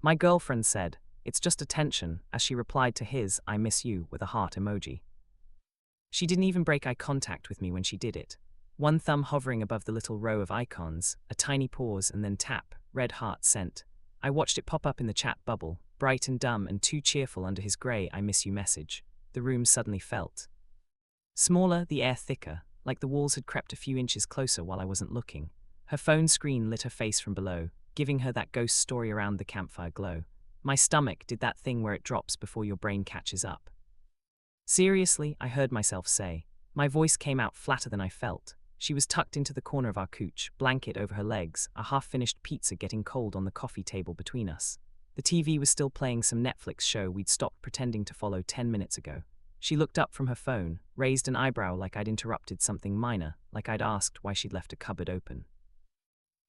My girlfriend said, "It's just attention," as she replied to his "I miss you" with a heart emoji. She didn't even break eye contact with me when she did it. One thumb hovering above the little row of icons, a tiny pause and then tap, red heart sent. I watched it pop up in the chat bubble, bright and dumb and too cheerful under his grey "I miss you" message. The room suddenly felt smaller, the air thicker, like the walls had crept a few inches closer while I wasn't looking. Her phone screen lit her face from below, giving her that ghost story around the campfire glow. My stomach did that thing where it drops before your brain catches up. Seriously, I heard myself say. My voice came out flatter than I felt. She was tucked into the corner of our couch, blanket over her legs, a half-finished pizza getting cold on the coffee table between us. The TV was still playing some Netflix show we'd stopped pretending to follow 10 minutes ago. She looked up from her phone, raised an eyebrow like I'd interrupted something minor, like I'd asked why she'd left a cupboard open.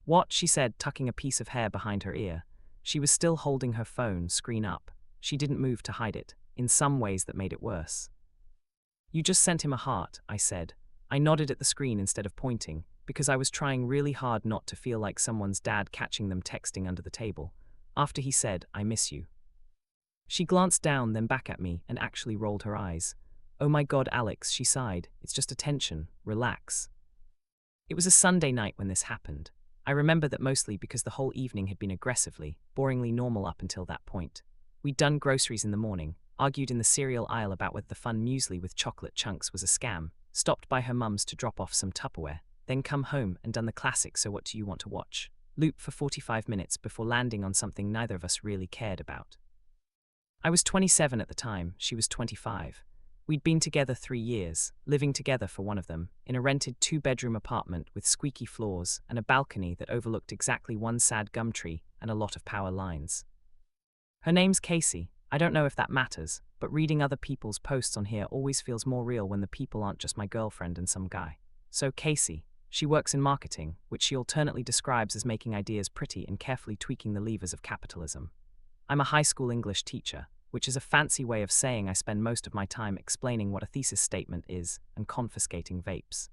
"What?" she said, tucking a piece of hair behind her ear. She was still holding her phone, screen up. She didn't move to hide it, in some ways that made it worse. "You just sent him a heart," I said. I nodded at the screen instead of pointing, because I was trying really hard not to feel like someone's dad catching them texting under the table. After he said, "I miss you." She glanced down, then back at me, and actually rolled her eyes. "Oh my God, Alex," she sighed. "It's just attention. Relax." It was a Sunday night when this happened. I remember that mostly because the whole evening had been aggressively, boringly normal up until that point. We'd done groceries in the morning, argued in the cereal aisle about whether the fun muesli with chocolate chunks was a scam, stopped by her mum's to drop off some Tupperware, then come home and done the classic "so what do you want to watch?" loop for 45 minutes before landing on something neither of us really cared about. I was 27 at the time, she was 25. We'd been together 3 years, living together for one of them, in a rented 2-bedroom apartment with squeaky floors and a balcony that overlooked exactly one sad gum tree and a lot of power lines. Her name's Casey. I don't know if that matters, but reading other people's posts on here always feels more real when the people aren't just my girlfriend and some guy. So Casey, she works in marketing, which she alternately describes as making ideas pretty and carefully tweaking the levers of capitalism. I'm a high school English teacher, which is a fancy way of saying I spend most of my time explaining what a thesis statement is and confiscating vapes.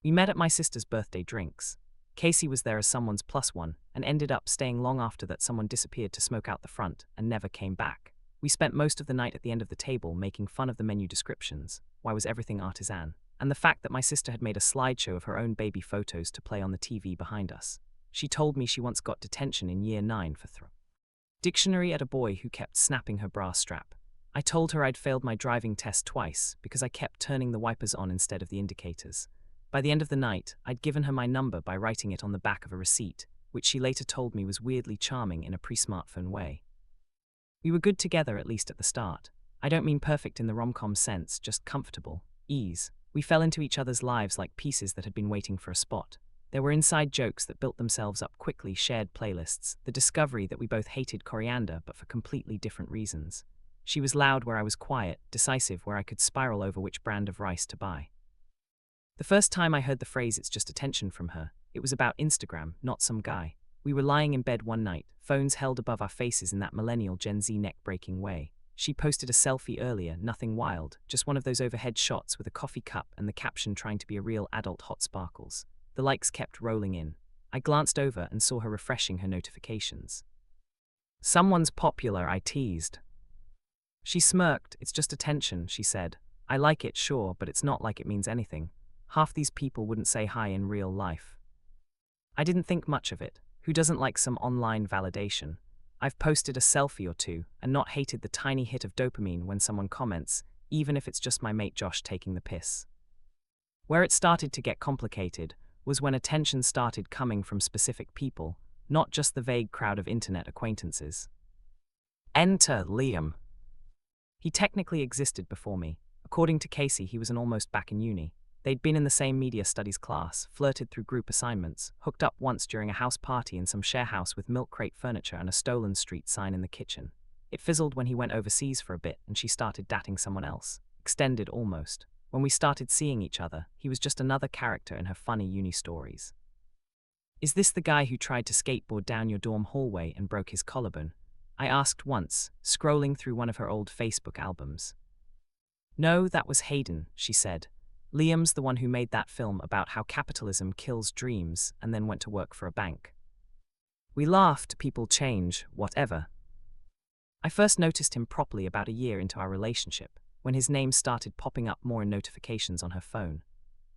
We met at my sister's birthday drinks. Casey was there as someone's plus one and ended up staying long after that someone disappeared to smoke out the front and never came back. We spent most of the night at the end of the table making fun of the menu descriptions, why was everything artisan, and the fact that my sister had made a slideshow of her own baby photos to play on the TV behind us. She told me she once got detention in year 9 for dictionary at a boy who kept snapping her bra strap. I told her I'd failed my driving test twice because I kept turning the wipers on instead of the indicators. By the end of the night, I'd given her my number by writing it on the back of a receipt, which she later told me was weirdly charming in a pre-smartphone way. We were good together, at least at the start. I don't mean perfect in the rom-com sense, just comfortable, ease. We fell into each other's lives like pieces that had been waiting for a spot. There were inside jokes that built themselves up quickly, shared playlists, the discovery that we both hated coriander but for completely different reasons. She was loud where I was quiet, decisive where I could spiral over which brand of rice to buy. The first time I heard the phrase "it's just attention" from her, it was about Instagram, not some guy. We were lying in bed one night, phones held above our faces in that millennial Gen Z neck-breaking way. She posted a selfie earlier, nothing wild, just one of those overhead shots with a coffee cup and the caption trying to be a real adult hot sparkles. The likes kept rolling in. I glanced over and saw her refreshing her notifications. "Someone's popular," I teased. She smirked. "It's just attention," she said. "I like it, sure, but it's not like it means anything. Half these people wouldn't say hi in real life." I didn't think much of it. Who doesn't like some online validation? I've posted a selfie or two and not hated the tiny hit of dopamine when someone comments, even if it's just my mate Josh taking the piss. Where it started to get complicated was when attention started coming from specific people, not just the vague crowd of internet acquaintances. Enter Liam. He technically existed before me. According to Casey, he was almost back in uni. They'd been in the same media studies class, flirted through group assignments, hooked up once during a house party in some share house with milk crate furniture and a stolen street sign in the kitchen. It fizzled when he went overseas for a bit and she started dating someone else. Extended almost. When we started seeing each other, he was just another character in her funny uni stories. "Is this the guy who tried to skateboard down your dorm hallway and broke his collarbone?" I asked once, scrolling through one of her old Facebook albums. "No, that was Hayden," she said. "Liam's the one who made that film about how capitalism kills dreams and then went to work for a bank." We laughed, people change, whatever. I first noticed him properly about a year into our relationship, when his name started popping up more in notifications on her phone.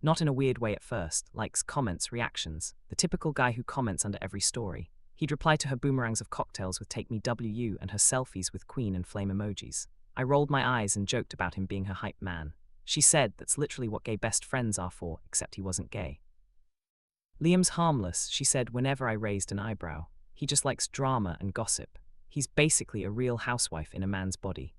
Not in a weird way at first, likes, comments, reactions, the typical guy who comments under every story. He'd reply to her boomerangs of cocktails with "Take Me WU" and her selfies with Queen and flame emojis. I rolled my eyes and joked about him being her hype man. She said that's literally what gay best friends are for, except he wasn't gay. Liam's harmless, she said whenever I raised an eyebrow. He just likes drama and gossip. He's basically a real housewife in a man's body.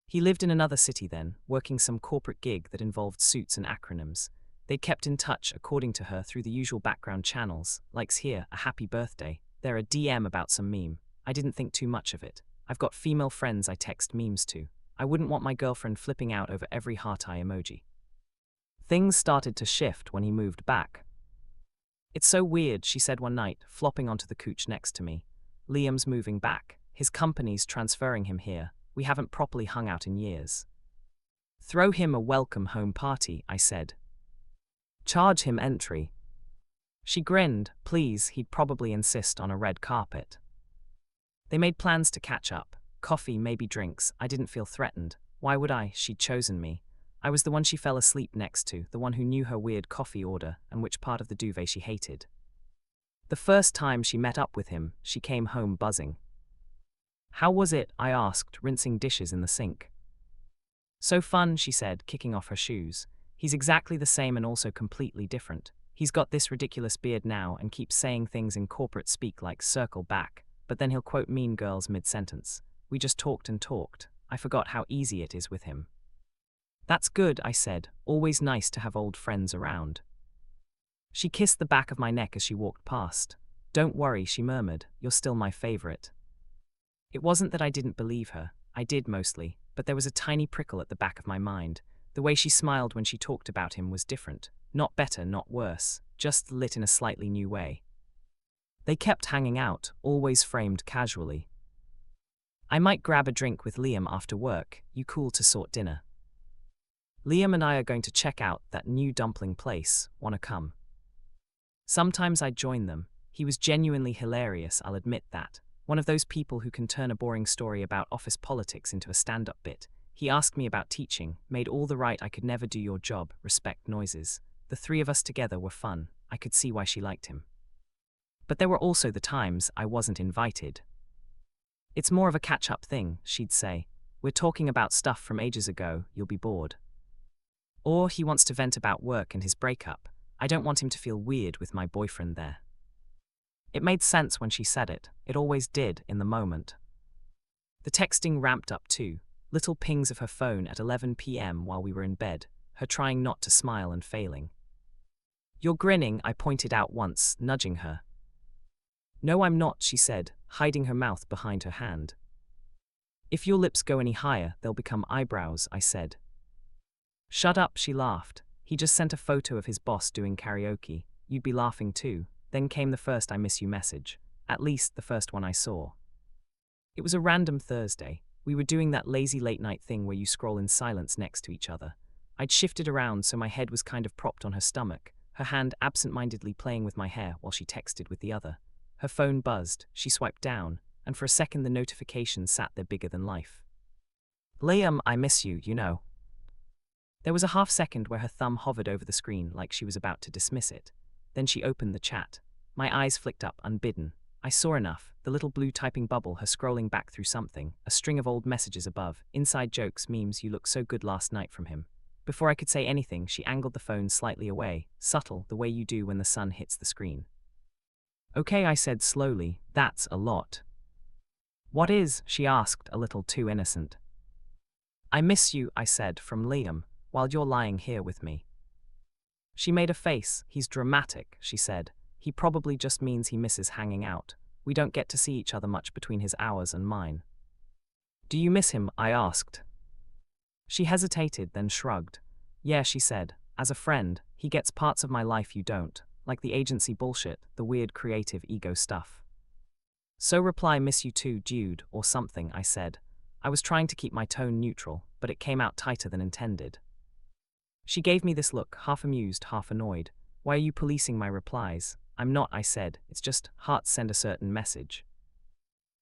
He lived in another city then, working some corporate gig that involved suits and acronyms. They'd kept in touch, according to her, through the usual background channels, likes here, a happy birthday, there a DM about some meme. I didn't think too much of it. I've got female friends I text memes to. I wouldn't want my girlfriend flipping out over every heart eye emoji. Things started to shift when he moved back. It's so weird, she said one night, flopping onto the couch next to me. Liam's moving back. His company's transferring him here. We haven't properly hung out in years. Throw him a welcome home party, I said. Charge him entry. She grinned. Please, he'd probably insist on a red carpet. They made plans to catch up. Coffee, maybe drinks. I didn't feel threatened. Why would I? She'd chosen me. I was the one she fell asleep next to, the one who knew her weird coffee order and which part of the duvet she hated. The first time she met up with him, she came home buzzing. How was it? I asked, rinsing dishes in the sink. So fun, she said, kicking off her shoes. He's exactly the same and also completely different. He's got this ridiculous beard now and keeps saying things in corporate speak like "circle back," but then he'll quote Mean Girls mid-sentence. We just talked and talked. I forgot how easy it is with him. That's good, I said. Always nice to have old friends around. She kissed the back of my neck as she walked past. Don't worry, she murmured. You're still my favorite. It wasn't that I didn't believe her. I did mostly, but there was a tiny prickle at the back of my mind. The way she smiled when she talked about him was different. Not better, not worse, just lit in a slightly new way. They kept hanging out, always framed casually. I might grab a drink with Liam after work. You cool to sort dinner? Liam and I are going to check out that new dumpling place. Wanna come? Sometimes I'd join them. He was genuinely hilarious, I'll admit that. One of those people who can turn a boring story about office politics into a stand-up bit. He asked me about teaching, made all the right I could never do your job, respect noises. The three of us together were fun. I could see why she liked him. But there were also the times I wasn't invited. It's more of a catch-up thing, she'd say. We're talking about stuff from ages ago, you'll be bored. Or he wants to vent about work and his breakup. I don't want him to feel weird with my boyfriend there. It made sense when she said it. It always did in the moment. The texting ramped up too. Little pings of her phone at 11 p.m. while we were in bed, her trying not to smile and failing. You're grinning, I pointed out once, nudging her. No, I'm not, she said, hiding her mouth behind her hand. If your lips go any higher, they'll become eyebrows, I said. Shut up, she laughed. He just sent a photo of his boss doing karaoke. You'd be laughing too. Then came the first "I miss you" message. At least the first one I saw. It was a random Thursday. We were doing that lazy late-night thing where you scroll in silence next to each other. I'd shifted around so my head was kind of propped on her stomach, her hand absent-mindedly playing with my hair while she texted with the other. Her phone buzzed, she swiped down, and for a second the notification sat there bigger than life. Liam, I miss you, you know. There was a half-second where her thumb hovered over the screen like she was about to dismiss it. Then she opened the chat. My eyes flicked up unbidden. I saw enough, the little blue typing bubble, her scrolling back through something, a string of old messages above, inside jokes, memes, you look so good last night from him. Before I could say anything, she angled the phone slightly away, subtle, the way you do when the sun hits the screen. Okay, I said slowly, that's a lot. What is? She asked, a little too innocent. I miss you, I said, from Liam, while you're lying here with me. She made a face. He's dramatic, she said. He probably just means he misses hanging out. We don't get to see each other much between his hours and mine. Do you miss him? I asked. She hesitated, then shrugged. Yeah, she said. As a friend, he gets parts of my life you don't, like the agency bullshit, the weird creative ego stuff. So reply miss you too, dude, or something, I said. I was trying to keep my tone neutral, but it came out tighter than intended. She gave me this look, half amused, half annoyed. Why are you policing my replies? I'm not, I said. It's just hearts send a certain message.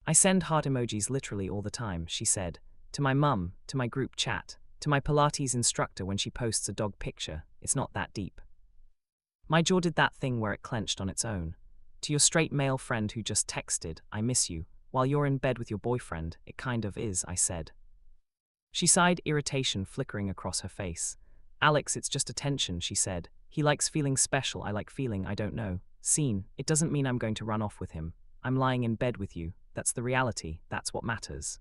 I send heart emojis literally all the time, she said. To my mum, to my group chat, to my Pilates instructor when she posts a dog picture. It's not that deep. My jaw did that thing where it clenched on its own. To your straight male friend who just texted, I miss you, while you're in bed with your boyfriend, it kind of is, I said. She sighed, irritation flickering across her face. Alex, it's just attention, she said. He likes feeling special, I like feeling, I don't know, seen. It doesn't mean I'm going to run off with him. I'm lying in bed with you. That's the reality, that's what matters.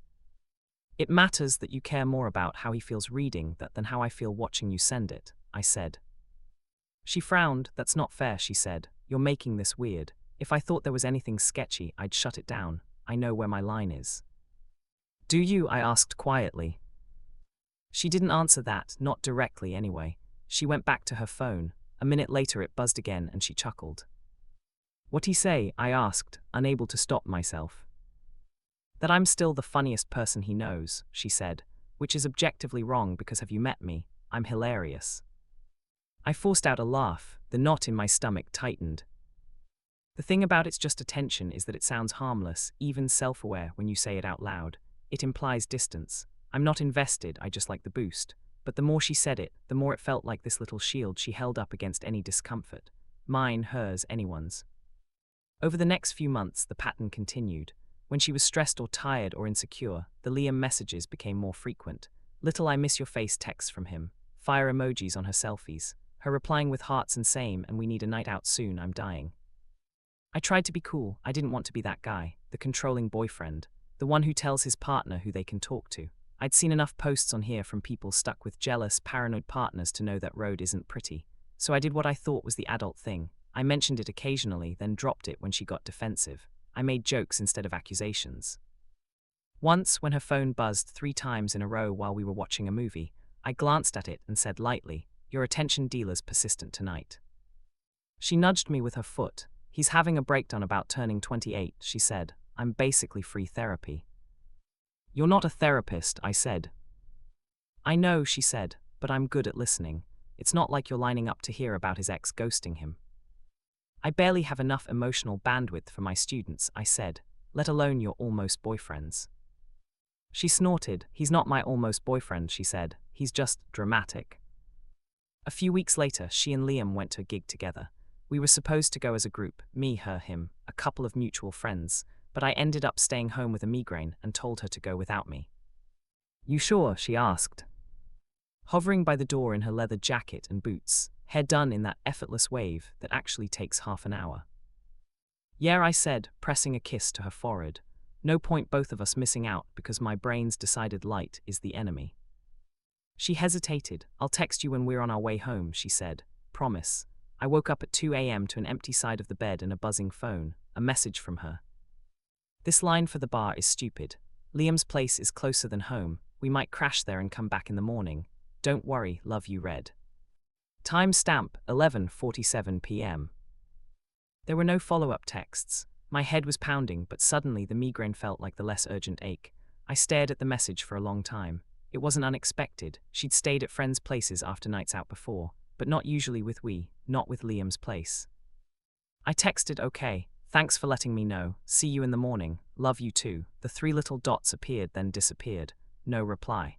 It matters that you care more about how he feels reading that than how I feel watching you send it, I said. She frowned. That's not fair, she said. You're making this weird. If I thought there was anything sketchy, I'd shut it down. I know where my line is. Do you? I asked quietly. She didn't answer that, not directly anyway. She went back to her phone. A minute later it buzzed again and she chuckled. What'd he say? I asked, unable to stop myself. That I'm still the funniest person he knows, she said, which is objectively wrong because have you met me? I'm hilarious. I forced out a laugh. The knot in my stomach tightened. The thing about it's just attention is that it sounds harmless, even self-aware when you say it out loud. It implies distance. I'm not invested, I just like the boost. But the more she said it, the more it felt like this little shield she held up against any discomfort. Mine, hers, anyone's. Over the next few months, the pattern continued. When she was stressed or tired or insecure, the Liam messages became more frequent. Little I miss your face texts from him. Fire emojis on her selfies. Her replying with hearts and same, and we need a night out soon, I'm dying. I tried to be cool. I didn't want to be that guy, the controlling boyfriend, the one who tells his partner who they can talk to. I'd seen enough posts on here from people stuck with jealous, paranoid partners to know that road isn't pretty. So I did what I thought was the adult thing. I mentioned it occasionally, then dropped it when she got defensive. I made jokes instead of accusations. Once, when her phone buzzed 3 times in a row while we were watching a movie, I glanced at it and said lightly, "Your attention dealer's persistent tonight." She nudged me with her foot. "He's having a breakdown about turning 28, she said. I'm basically free therapy. You're not a therapist, I said. I know, she said, but I'm good at listening. It's not like you're lining up to hear about his ex ghosting him. I barely have enough emotional bandwidth for my students, I said, let alone your almost boyfriends. She snorted. He's not my almost boyfriend, she said. He's just dramatic. A few weeks later, she and Liam went to a gig together. We were supposed to go as a group, me, her, him, a couple of mutual friends, but I ended up staying home with a migraine and told her to go without me. You sure? She asked. Hovering by the door in her leather jacket and boots, hair done in that effortless wave that actually takes half an hour. Yeah, I said, pressing a kiss to her forehead. No point both of us missing out because my brain's decided light is the enemy. She hesitated. I'll text you when we're on our way home, she said. Promise. I woke up at 2 a.m. to an empty side of the bed and a buzzing phone, a message from her. This line for the bar is stupid. Liam's place is closer than home. We might crash there and come back in the morning. Don't worry, love you, Red. Timestamp 11:47 p.m. There were no follow-up texts. My head was pounding, but suddenly the migraine felt like the less urgent ache. I stared at the message for a long time. It wasn't unexpected. She'd stayed at friends' places after nights out before, but not usually with not with Liam's place. I texted, okay, thanks for letting me know. See you in the morning. Love you too. The 3 little dots appeared then disappeared. No reply.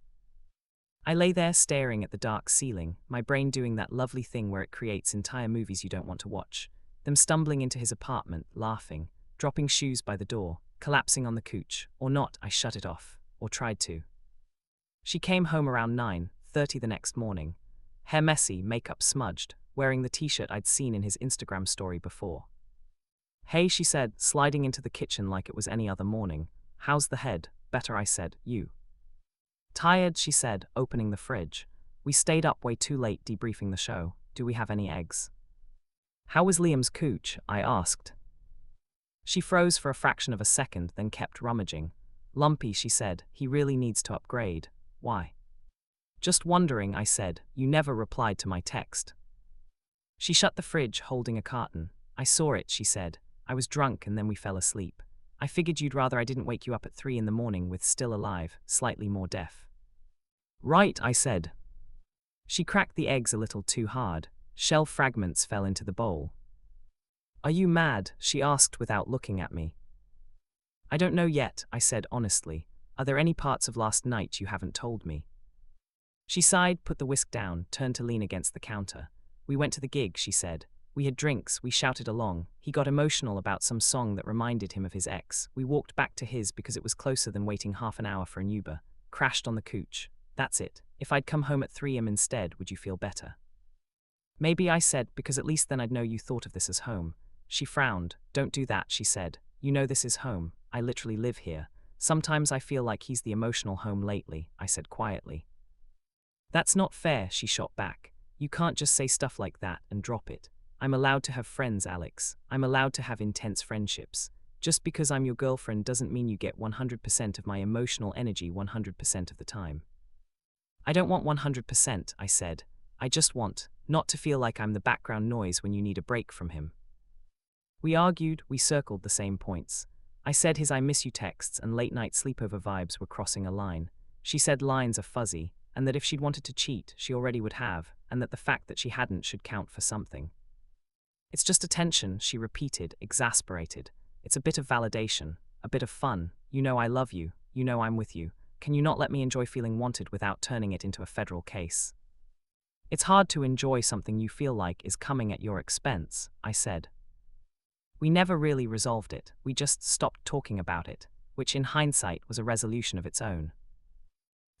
I lay there staring at the dark ceiling, my brain doing that lovely thing where it creates entire movies you don't want to watch. Them stumbling into his apartment, laughing, dropping shoes by the door, collapsing on the couch, or not, I shut it off, or tried to. She came home around 9:30 the next morning. Hair messy, makeup smudged, wearing the t-shirt I'd seen in his Instagram story before. Hey, she said, sliding into the kitchen like it was any other morning. How's the head? Better, I said. You? Tired, she said, opening the fridge. We stayed up way too late debriefing the show. Do we have any eggs? How was Liam's cooch? I asked. She froze for a fraction of a second, then kept rummaging. Lumpy, she said. He really needs to upgrade. Why? Just wondering, I said. You never replied to my text. She shut the fridge, holding a carton. I saw it, she said. I was drunk and then we fell asleep. I figured you'd rather I didn't wake you up at 3 in the morning with still alive, slightly more deaf. Right, I said. She cracked the eggs a little too hard. Shell fragments fell into the bowl. Are you mad? She asked without looking at me. I don't know yet, I said honestly. Are there any parts of last night you haven't told me? She sighed, put the whisk down, turned to lean against the counter. We went to the gig, she said. We had drinks, we shouted along. He got emotional about some song that reminded him of his ex. We walked back to his because it was closer than waiting half an hour for an Uber. Crashed on the couch. That's it. If I'd come home at 3 a.m. instead, would you feel better? Maybe, I said, because at least then I'd know you thought of this as home. She frowned. Don't do that, she said. You know this is home. I literally live here. Sometimes I feel like he's the emotional home lately, I said quietly. That's not fair, she shot back. You can't just say stuff like that and drop it. I'm allowed to have friends, Alex. I'm allowed to have intense friendships. Just because I'm your girlfriend doesn't mean you get 100% of my emotional energy 100% of the time. I don't want 100%, I said. I just want not to feel like I'm the background noise when you need a break from him. We argued, we circled the same points. I said his I miss you texts and late-night sleepover vibes were crossing a line. She said lines are fuzzy, and that if she'd wanted to cheat, she already would have, and that the fact that she hadn't should count for something. It's just attention, she repeated, exasperated. It's a bit of validation, a bit of fun. You know I love you, you know I'm with you. Can you not let me enjoy feeling wanted without turning it into a federal case? It's hard to enjoy something you feel like is coming at your expense, I said. We never really resolved it, we just stopped talking about it, which in hindsight was a resolution of its own.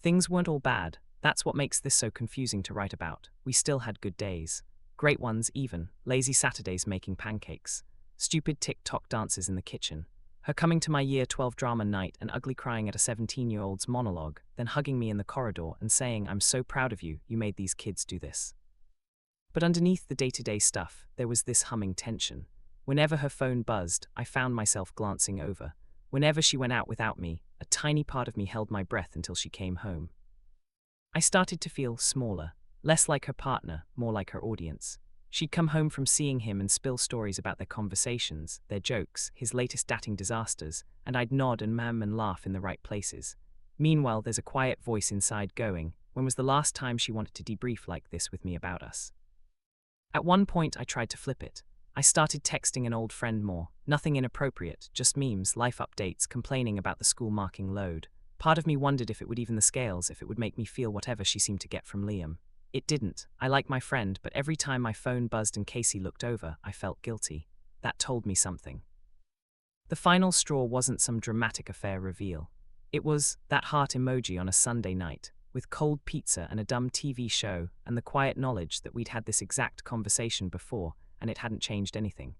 Things weren't all bad, that's what makes this so confusing to write about. We still had good days. Great ones even, lazy Saturdays making pancakes, stupid TikTok dances in the kitchen, her coming to my year 12 drama night and ugly crying at a 17-year-old's monologue, then hugging me in the corridor and saying, I'm so proud of you, you made these kids do this. But underneath the day-to-day stuff, there was this humming tension. Whenever her phone buzzed, I found myself glancing over. Whenever she went out without me, a tiny part of me held my breath until she came home. I started to feel smaller, less like her partner, more like her audience. She'd come home from seeing him and spill stories about their conversations, their jokes, his latest dating disasters, and I'd nod and and laugh in the right places. Meanwhile, there's a quiet voice inside going, when was the last time she wanted to debrief like this with me about us? At one point, I tried to flip it. I started texting an old friend more, nothing inappropriate, just memes, life updates, complaining about the school marking load. Part of me wondered if it would even the scales, if it would make me feel whatever she seemed to get from Liam. It didn't. I like my friend, but every time my phone buzzed and Casey looked over, I felt guilty. That told me something. The final straw wasn't some dramatic affair reveal. It was that heart emoji on a Sunday night, with cold pizza and a dumb TV show, and the quiet knowledge that we'd had this exact conversation before, and it hadn't changed anything.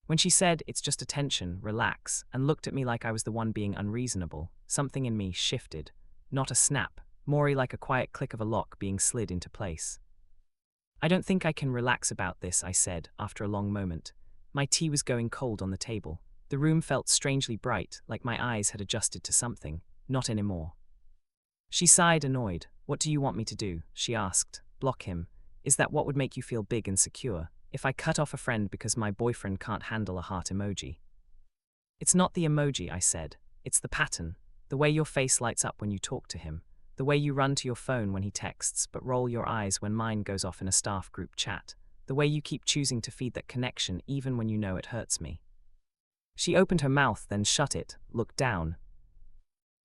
When she said, it's just attention, relax, and looked at me like I was the one being unreasonable, something in me shifted. Not a snap, more like a quiet click of a lock being slid into place. I don't think I can relax about this, I said, after a long moment. My tea was going cold on the table. The room felt strangely bright, like my eyes had adjusted to something. Not anymore. She sighed, annoyed. What do you want me to do? She asked. Block him. Is that what would make you feel big and secure? If I cut off a friend because my boyfriend can't handle a heart emoji? It's not the emoji, I said. It's the pattern. The way your face lights up when you talk to him. The way you run to your phone when he texts but roll your eyes when mine goes off in a staff group chat. The way you keep choosing to feed that connection even when you know it hurts me. She opened her mouth, then shut it, looked down.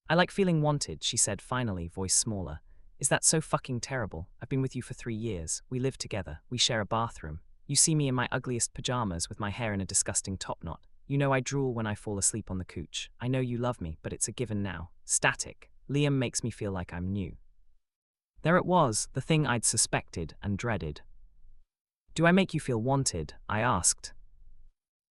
I like feeling wanted, she said finally, voice smaller. Is that so fucking terrible? I've been with you for 3 years. We live together. We share a bathroom. You see me in my ugliest pajamas with my hair in a disgusting top knot. You know I drool when I fall asleep on the couch. I know you love me, but it's a given now. Static. Liam makes me feel like I'm new. There it was, the thing I'd suspected and dreaded. Do I make you feel wanted? I asked.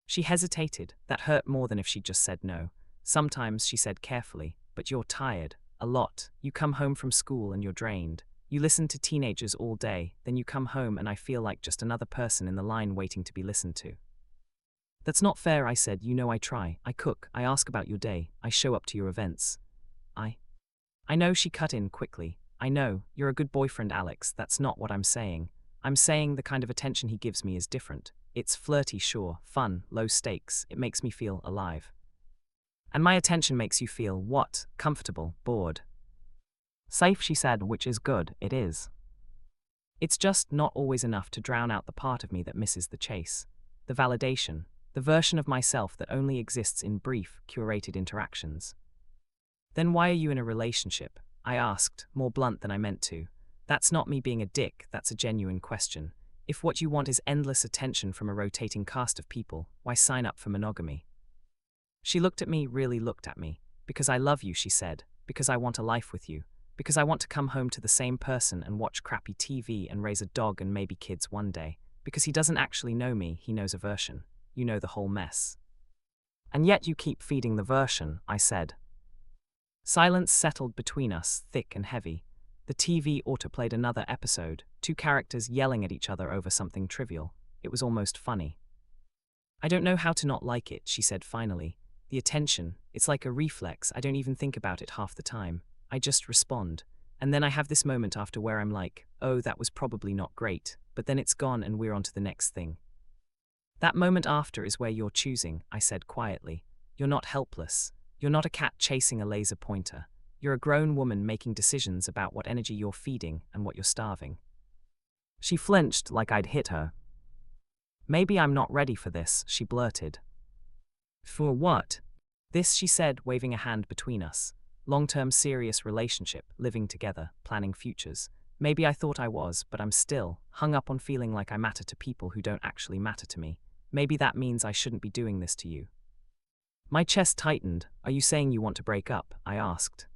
She hesitated. That hurt more than if she'd just said no. Sometimes, she said carefully, but you're tired. A lot. You come home from school and you're drained. You listen to teenagers all day, then you come home and I feel like just another person in the line waiting to be listened to. That's not fair, I said. You know I try. I cook. I ask about your day. I show up to your events. I know, she cut in quickly. I know, you're a good boyfriend, Alex. That's not what I'm saying. I'm saying the kind of attention he gives me is different. It's flirty, sure, fun, low stakes. It makes me feel alive. And my attention makes you feel what? Comfortable, bored. Safe, she said, which is good, it is. It's just not always enough to drown out the part of me that misses the chase. the validation, the version of myself that only exists in brief, curated interactions. Then why are you in a relationship? I asked, more blunt than I meant to. That's not me being a dick, that's a genuine question. If what you want is endless attention from a rotating cast of people, why sign up for monogamy? She looked at me, really looked at me. Because I love you, she said. Because I want a life with you. Because I want to come home to the same person and watch crappy TV and raise a dog and maybe kids one day. Because he doesn't actually know me, he knows a version. You know the whole mess. And yet you keep feeding the version, I said. Silence settled between us, thick and heavy. The TV autoplayed another episode, two characters yelling at each other over something trivial. It was almost funny. I don't know how to not like it, she said finally. The attention, it's like a reflex, I don't even think about it half the time. I just respond. And then I have this moment after where I'm like, oh, that was probably not great, but then it's gone and we're on to the next thing. That moment after is where you're choosing, I said quietly. You're not helpless. You're not a cat chasing a laser pointer. You're a grown woman making decisions about what energy you're feeding and what you're starving. She flinched like I'd hit her. Maybe I'm not ready for this, she blurted. For what? This, she said, waving a hand between us. Long-term serious relationship, living together, planning futures. Maybe I thought I was, but I'm still hung up on feeling like I matter to people who don't actually matter to me. Maybe that means I shouldn't be doing this to you. My chest tightened. Are you saying you want to break up? I asked.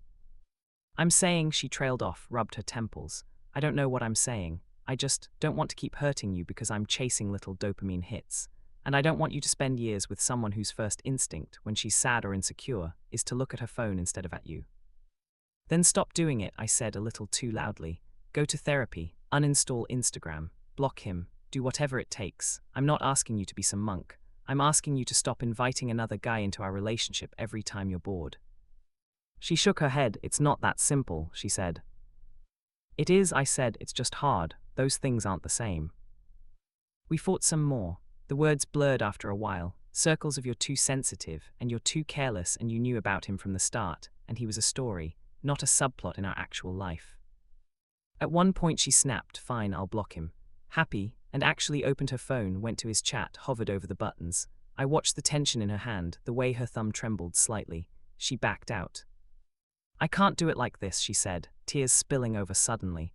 I'm saying, she trailed off, rubbed her temples. I don't know what I'm saying. I just don't want to keep hurting you because I'm chasing little dopamine hits. And I don't want you to spend years with someone whose first instinct, when she's sad or insecure, is to look at her phone instead of at you. Then stop doing it, I said a little too loudly. Go to therapy, uninstall Instagram, block him, do whatever it takes. I'm not asking you to be some monk. I'm asking you to stop inviting another guy into our relationship every time you're bored. She shook her head. It's not that simple, she said. It is, I said, it's just hard. Those things aren't the same. We fought some more. The words blurred after a while. Circles of you're too sensitive, and you're too careless, and you knew about him from the start, and he was a story, not a subplot in our actual life. At one point she snapped, fine, I'll block him. Happy, and actually opened her phone, went to his chat, hovered over the buttons. I watched the tension in her hand, the way her thumb trembled slightly. She backed out. I can't do it like this, she said, tears spilling over suddenly.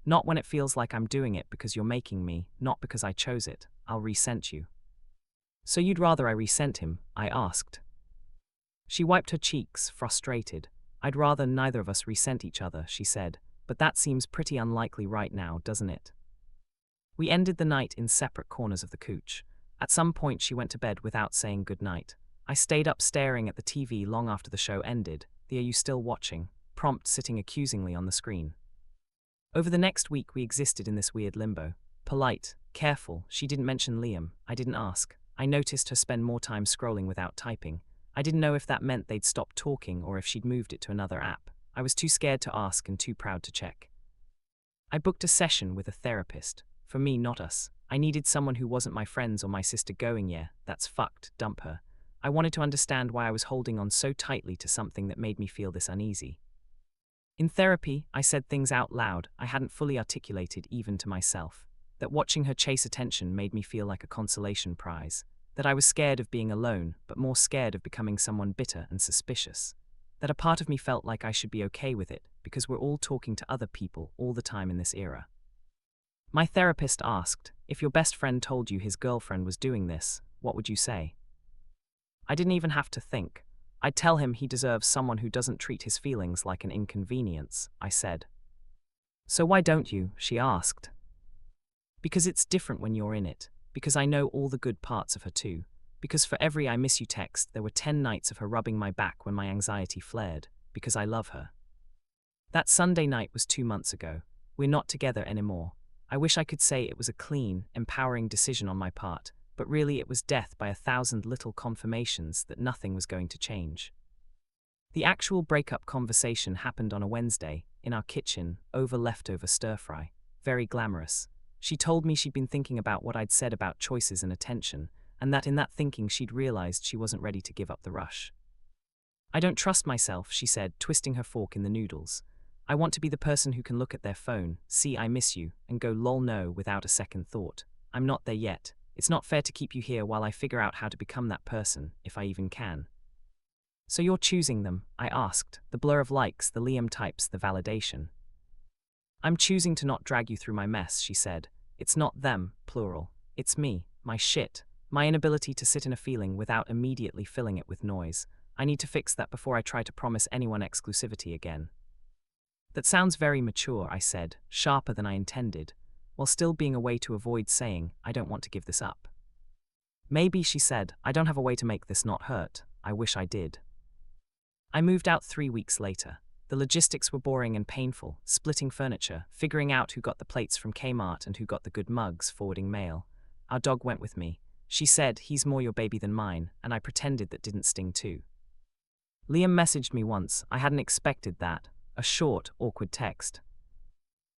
Not when it feels like I'm doing it because you're making me, not because I chose it. I'll resent you. So you'd rather I resent him? I asked. She wiped her cheeks, frustrated. I'd rather neither of us resent each other, she said, but that seems pretty unlikely right now, doesn't it? We ended the night in separate corners of the couch. At some point she went to bed without saying goodnight. I stayed up staring at the TV long after the show ended, the "Are you still watching?" prompt sitting accusingly on the screen. Over the next week we existed in this weird limbo. Polite, careful, she didn't mention Liam, I didn't ask. I noticed her spend more time scrolling without typing. I didn't know if that meant they'd stopped talking or if she'd moved it to another app. I was too scared to ask and too proud to check. I booked a session with a therapist. For me, not us. I needed someone who wasn't my friends or my sister going, yeah, that's fucked, dump her. I wanted to understand why I was holding on so tightly to something that made me feel this uneasy. In therapy, I said things out loud I hadn't fully articulated even to myself. That watching her chase attention made me feel like a consolation prize. That I was scared of being alone, but more scared of becoming someone bitter and suspicious. That a part of me felt like I should be okay with it, because we're all talking to other people all the time in this era. My therapist asked, if your best friend told you his girlfriend was doing this, what would you say? I didn't even have to think. I'd tell him he deserves someone who doesn't treat his feelings like an inconvenience, I said. So why don't you? She asked. Because it's different when you're in it. Because I know all the good parts of her too. Because for every I miss you text, there were 10 nights of her rubbing my back when my anxiety flared. Because I love her. That Sunday night was 2 months ago. We're not together anymore. I wish I could say it was a clean, empowering decision on my part, but really it was death by 1,000 little confirmations that nothing was going to change. The actual breakup conversation happened on a Wednesday, in our kitchen, over leftover stir-fry. Very glamorous. She told me she'd been thinking about what I'd said about choices and attention, and that in that thinking she'd realized she wasn't ready to give up the rush. I don't trust myself, she said, twisting her fork in the noodles. I want to be the person who can look at their phone, see I miss you, and go lol no without a second thought. I'm not there yet. It's not fair to keep you here while I figure out how to become that person, if I even can. So you're choosing them, I asked, the blur of likes, the Liam types, the validation. I'm choosing to not drag you through my mess, she said. It's not them, plural. It's me, my shit, my inability to sit in a feeling without immediately filling it with noise. I need to fix that before I try to promise anyone exclusivity again. That sounds very mature, I said, sharper than I intended, while still being a way to avoid saying, I don't want to give this up. Maybe, she said, I don't have a way to make this not hurt. I wish I did. I moved out 3 weeks later. The logistics were boring and painful, splitting furniture, figuring out who got the plates from Kmart and who got the good mugs, forwarding mail. Our dog went with me. She said, he's more your baby than mine, and I pretended that didn't sting too. Liam messaged me once. I hadn't expected that. A short, awkward text.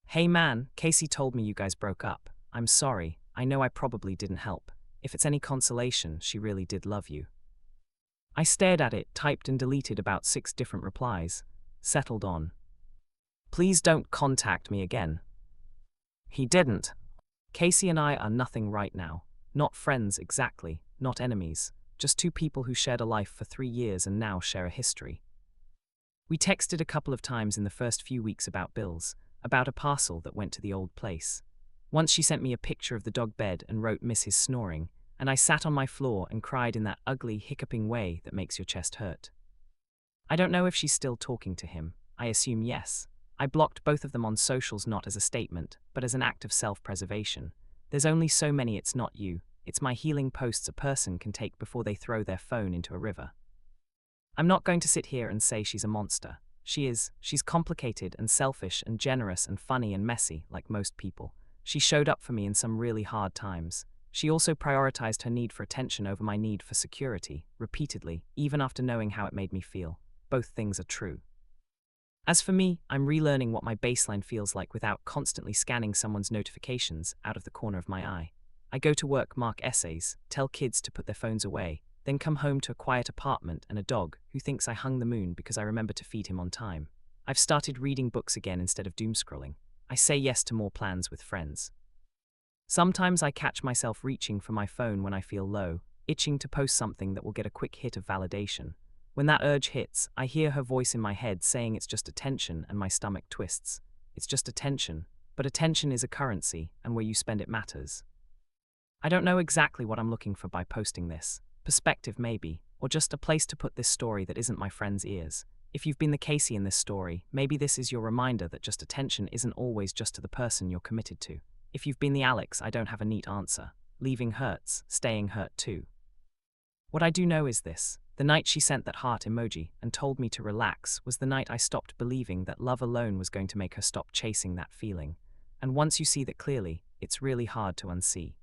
Hey man, Casey told me you guys broke up. I'm sorry. I know I probably didn't help. If it's any consolation, she really did love you. I stared at it, typed and deleted about 6 different replies. Settled on. Please don't contact me again. He didn't. Casey and I are nothing right now. Not friends exactly, not enemies. Just 2 people who shared a life for 3 years and now share a history. We texted a couple of times in the first few weeks about bills, about a parcel that went to the old place. Once she sent me a picture of the dog bed and wrote miss his snoring, and I sat on my floor and cried in that ugly, hiccuping way that makes your chest hurt. I don't know if she's still talking to him. I assume yes. I blocked both of them on socials not as a statement, but as an act of self-preservation. There's only so many it's not you. It's my healing posts a person can take before they throw their phone into a river. I'm not going to sit here and say she's a monster. She is. She's complicated and selfish and generous and funny and messy, like most people. She showed up for me in some really hard times. She also prioritized her need for attention over my need for security, repeatedly, even after knowing how it made me feel. Both things are true. As for me, I'm relearning what my baseline feels like without constantly scanning someone's notifications out of the corner of my eye. I go to work, mark essays, tell kids to put their phones away, then come home to a quiet apartment and a dog who thinks I hung the moon because I remember to feed him on time. I've started reading books again instead of doom scrolling. I say yes to more plans with friends. Sometimes I catch myself reaching for my phone when I feel low, itching to post something that will get a quick hit of validation. When that urge hits, I hear her voice in my head saying it's just attention, and my stomach twists. It's just attention, but attention is a currency, and where you spend it matters. I don't know exactly what I'm looking for by posting this. Perspective maybe, or just a place to put this story that isn't my friend's ears. If you've been the Casey in this story, maybe this is your reminder that just attention isn't always just to the person you're committed to. If you've been the Alex, I don't have a neat answer. Leaving hurts, staying hurt too. What I do know is this. The night she sent that heart emoji and told me to relax was the night I stopped believing that love alone was going to make her stop chasing that feeling. And once you see that clearly, it's really hard to unsee.